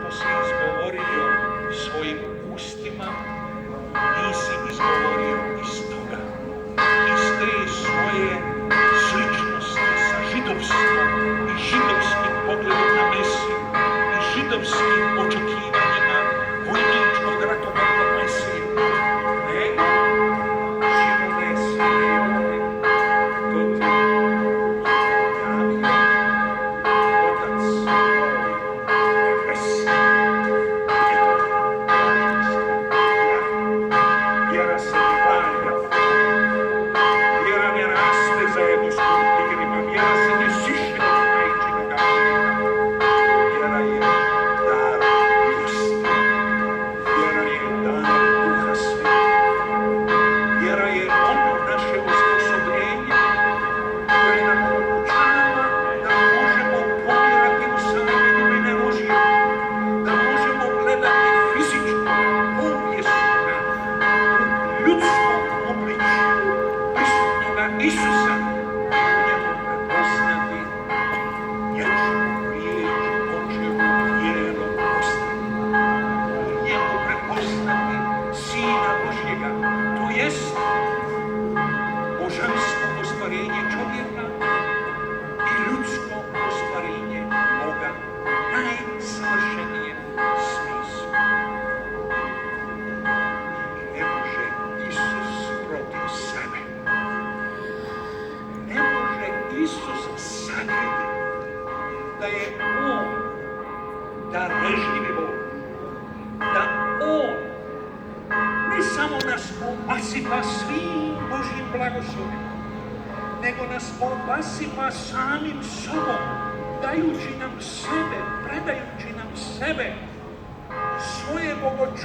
to si izgovorio svojim ustima, nisi izgovorio iz toga, iz te svoje sličnosti sa židovstvom i židovskim pogledom na Mesiju i židovskim očekivanjima vojničkog ratovanja Mesije. Nego, Šimone, Simeone, to ti javio Otac nebesni. Vjera se ne valja, vjera ne raste zajedno s krumpirima, vjera se ne siše od majčinoga mlijeka. Vjera je dar milosti, vjera je dar Duha Svetog, vjera je ono naše osposobljenje koje nam omogućava da možemo pomirati u same dubine Božje, da možemo gledati fizičkoga, povijesnoga, u ljudskom obličju prisutnoga Isusa, u njemu prepoznati vječnu riječ Božju vjerom ostati, u njemu prepoznati Sina Božjega, to jest božansko ostvarenje čovjeka i ljudsko ostvarenje Boga u najsavršenijem smislu. I ne može Isus protiv sebe. Ne može Isus sakriti da je On darežljivi Bog, da On ne samo nas obasipa svim Božjim blagoslovima, nego nas obasipa samim sobom, dajući nam sebe, predajući nam sebe, svoje bogočuvstvo.